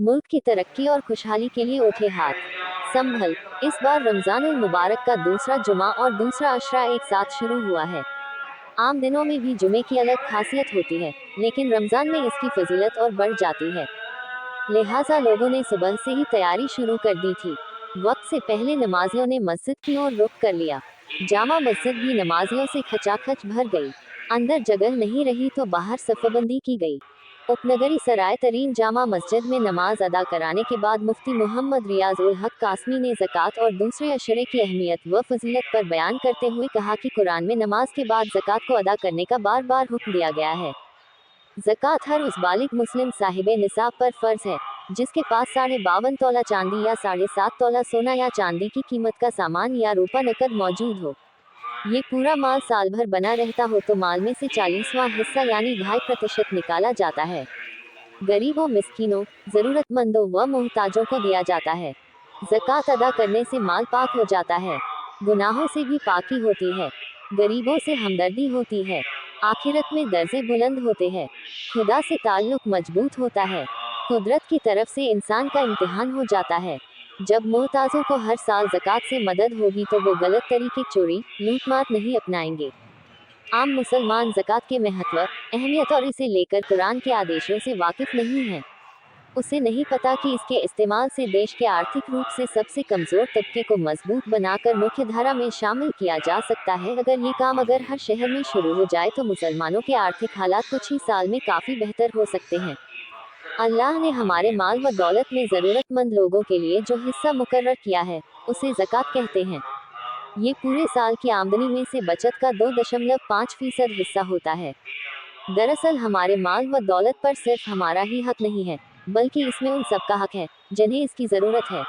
मुल्क की तरक्की और खुशहाली के लिए उठे हाथ। संभल, इस बार रमजान उल मुबारक का दूसरा जुमा और दूसरा अशरा एक साथ शुरू हुआ है। आम दिनों में भी जुमे की अलग खासियत होती है, लेकिन रमजान में इसकी फजीलत और बढ़ जाती है। लिहाजा लोगों ने सुबह से ही तैयारी शुरू कर दी थी। वक्त से पहले नमाजियों ने मस्जिद की ओर रुख कर लिया। जामा मस्जिद भी नमाजियों से खचाखच भर गई। अंदर जगह नहीं रही तो बाहर सफ़बंदी की गई। उपनगरी सराय तरीन जामा मस्जिद में नमाज अदा कराने के बाद मुफ्ती मोहम्मद रियाज उल हक कासमी ने ज़कात और दूसरे अशरे की अहमियत व फजीलत पर बयान करते हुए कहा कि कुरान में नमाज के बाद ज़कात को अदा करने का बार बार हुक्म दिया गया है। ज़कात हर उस बालिग मुस्लिम साहिबे निसाब पर फ़र्ज है जिसके पास 52.5 तोला चांदी या 7.5 तोला सोना या चांदी की कीमत का सामान या रुपया नकद मौजूद हो। ये पूरा माल साल भर बना रहता हो तो माल में से 40वां हिस्सा यानी 2.5% निकाला जाता है। गरीबों, मिस्कीनों, ज़रूरतमंदों व मोहताजों को दिया जाता है। ज़कात अदा करने से माल पाक हो जाता है, गुनाहों से भी पाकी होती है, गरीबों से हमदर्दी होती है, आखिरत में दर्जे बुलंद होते हैं, खुदा से ताल्लुक मजबूत होता है, कुदरत की तरफ से इंसान का इम्तिहान हो जाता है। जब मोहताजों को हर साल ज़कात से मदद होगी तो वो गलत तरीके, चोरी, लूटमार नहीं अपनाएंगे। आम मुसलमान ज़कात के महत्व, अहमियत और इसे लेकर कुरान के आदेशों से वाकिफ नहीं है। उसे नहीं पता कि इसके इस्तेमाल से देश के आर्थिक रूप से सबसे कमज़ोर तबके को मजबूत बनाकर मुख्य धारा में शामिल किया जा सकता है। अगर हर शहर में शुरू हो जाए तो मुसलमानों के आर्थिक हालात कुछ ही साल में काफ़ी बेहतर हो सकते हैं। अल्लाह ने हमारे माल व दौलत में ज़रूरतमंद लोगों के लिए जो हिस्सा मुकर्रर किया है, उसे ज़कात कहते हैं। ये पूरे साल की आमदनी में से बचत का 2.5% हिस्सा होता है। दरअसल हमारे माल व दौलत पर सिर्फ हमारा ही हक नहीं है, बल्कि इसमें उन सबका हक है जिन्हें इसकी ज़रूरत है।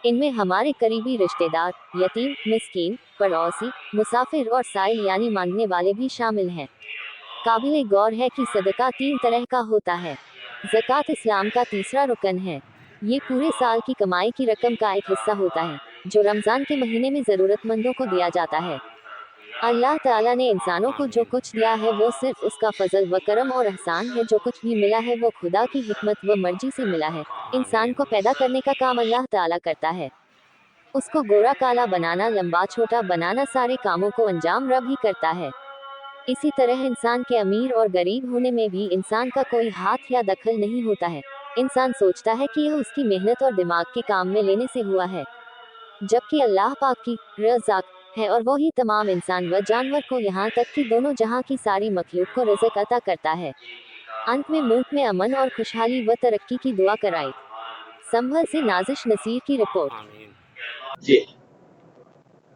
इनमें हमारे करीबी रिश्तेदार, यतीम, मिस्कीन, पड़ोसी, मुसाफिर और साइल यानी मांगने वाले भी शामिल हैं। काबिले गौर है कि सदका 3 तरह का होता है। ज़कात इस्लाम का तीसरा रुकन है। ये पूरे साल की कमाई की रकम का एक हिस्सा होता है जो रमज़ान के महीने में ज़रूरतमंदों को दिया जाता है। अल्लाह ताला ने इंसानों को जो कुछ दिया है वो सिर्फ उसका फजल व करम और एहसान है। जो कुछ भी मिला है वो खुदा की हिकमत व मर्जी से मिला है। इंसान को पैदा करने का काम अल्लाह ताला करता है। उसको गोरा काला बनाना, लंबा छोटा बनाना, सारे कामों को अंजाम रब ही करता है। इसी तरह इंसान के अमीर और गरीब होने में भी इंसान का कोई हाथ या दखल नहीं होता है। इंसान सोचता है कि यह उसकी मेहनत और दिमाग के काम में लेने से हुआ है, जबकि अल्लाह पाक की रज़ाक है और वो ही तमाम इंसान व जानवर को यहाँ तक कि दोनों जहाँ की सारी मखलूक को रिज़्क़ अता करता है। अंत में मुल्क में अमन और खुशहाली व तरक्की की दुआ कराई। संभल से नाजिश नसीर की रिपोर्ट। जी।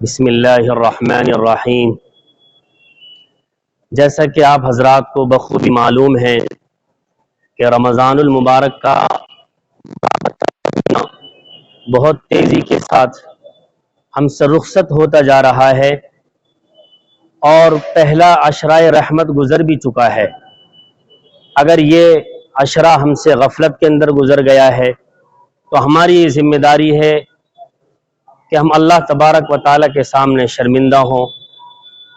बिस्मिल्लाहिर्रहमानिर्रहीम। जैसा कि आप हजरात को बखूबी मालूम है कि रमज़ानुल मुबारक का बहुत तेज़ी के साथ हमसे रुखसत होता जा रहा है और पहला अशराए रहमत गुज़र भी चुका है। अगर ये अशरा हमसे गफलत के अंदर गुज़र गया है तो हमारी ज़िम्मेदारी है कि हम अल्लाह तबारक व ताला के सामने शर्मिंदा हों,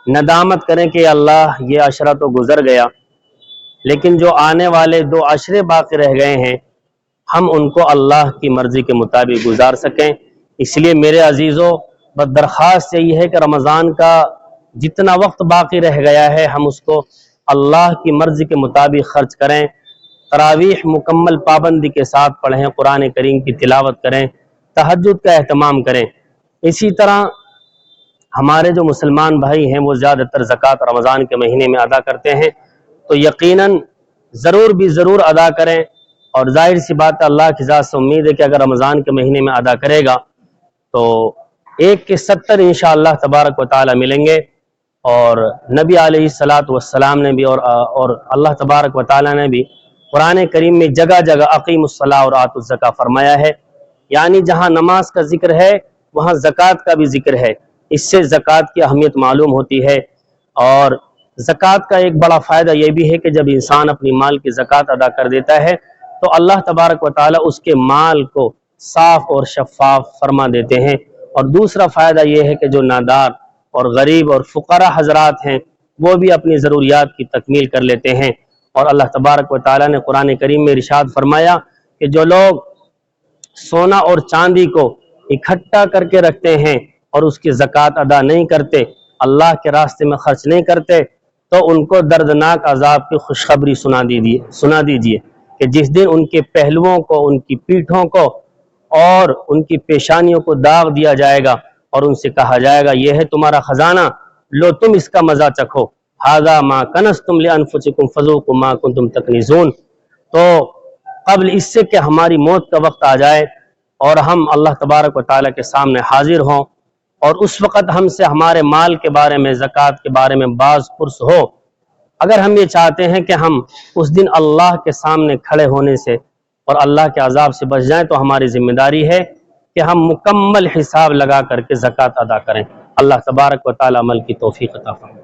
नदामत करें कि अल्लाह ये अशरा तो गुज़र गया, लेकिन जो आने वाले 2 अशरे बाकी रह गए हैं हम उनको अल्लाह की मर्ज़ी के मुताबिक गुजार सकें। इसलिए मेरे अजीज़ों, बस दरख्वास्त यही है कि रमज़ान का जितना वक्त बाकी रह गया है हम उसको अल्लाह की मर्ज़ी के मुताबिक ख़र्च करें। तरावीह मुकम्मल पाबंदी के साथ पढ़ें, कुरान करीम की तिलावत करें, तहज्जुद का एहतमाम करें। इसी तरह हमारे जो मुसलमान भाई हैं वो ज़्यादातर ज़कात रमज़ान के महीने में अदा करते हैं, तो यकीनन ज़रूर अदा करें। और जाहिर सी बात है, अल्लाह की ज़ात से उम्मीद है कि अगर रमज़ान के महीने में अदा करेगा तो 1 के 70 इंशाअल्लाह तबारक व तआला मिलेंगे। और नबी अलैहिस्सलातु वस्सलाम ने भी और अल्लाह तबारक व तआला ने भी कुरान करीम में जगह जगह अक़ीमुस्सलाह और आतुज़ ज़का फरमाया है, यानी जहाँ नमाज का जिक्र है वहाँ ज़कात का भी जिक्र है। इससे ज़कात की अहमियत मालूम होती है। और ज़कात का एक बड़ा फ़ायदा यह भी है कि जब इंसान अपनी माल की ज़कात अदा कर देता है तो अल्लाह तबारक व तआला उसके माल को साफ़ और शफ़ाफ़ फरमा देते हैं। और दूसरा फ़ायदा यह है कि जो नादार और गरीब और फ़ुक़रा हज़रात हैं वो भी अपनी ज़रूरियात की तकमील कर लेते हैं। और अल्लाह तबारक व तआला ने कुरान करीम में इरशाद फरमाया کہ جو لوگ سونا اور چاندی کو اکٹھا کر کے رکھتے ہیں اور اس کی زکوٰۃ ادا نہیں کرتے، اللہ کے راستے میں خرچ نہیں کرتے، تو ان کو دردناک عذاب کی خوشخبری سنا دیجیے کہ جس دن ان کے پہلوؤں کو، ان کی پیٹھوں کو اور ان کی پیشانیوں کو داغ دیا جائے گا اور ان سے کہا جائے گا یہ ہے تمہارا خزانہ، لو تم اس کا مزہ چکھو، ھذا ما کنزتم لانفسکم فذوقوا ما کنتم تکنزون۔ تو قبل اس سے کہ ہماری موت کا وقت آ جائے اور ہم اللہ تبارک و تعالیٰ کے سامنے حاضر ہوں اور اس وقت ہم سے ہمارے مال کے بارے میں، زکوٰۃ کے بارے میں باز پرس ہو، اگر ہم یہ چاہتے ہیں کہ ہم اس دن اللہ کے سامنے کھڑے ہونے سے اور اللہ کے عذاب سے بچ جائیں، تو ہماری ذمہ داری ہے کہ ہم مکمل حساب لگا کر کے زکوٰۃ ادا کریں۔ اللہ تبارک و تعالیٰ عمل کی توفیق عطا فرمائے۔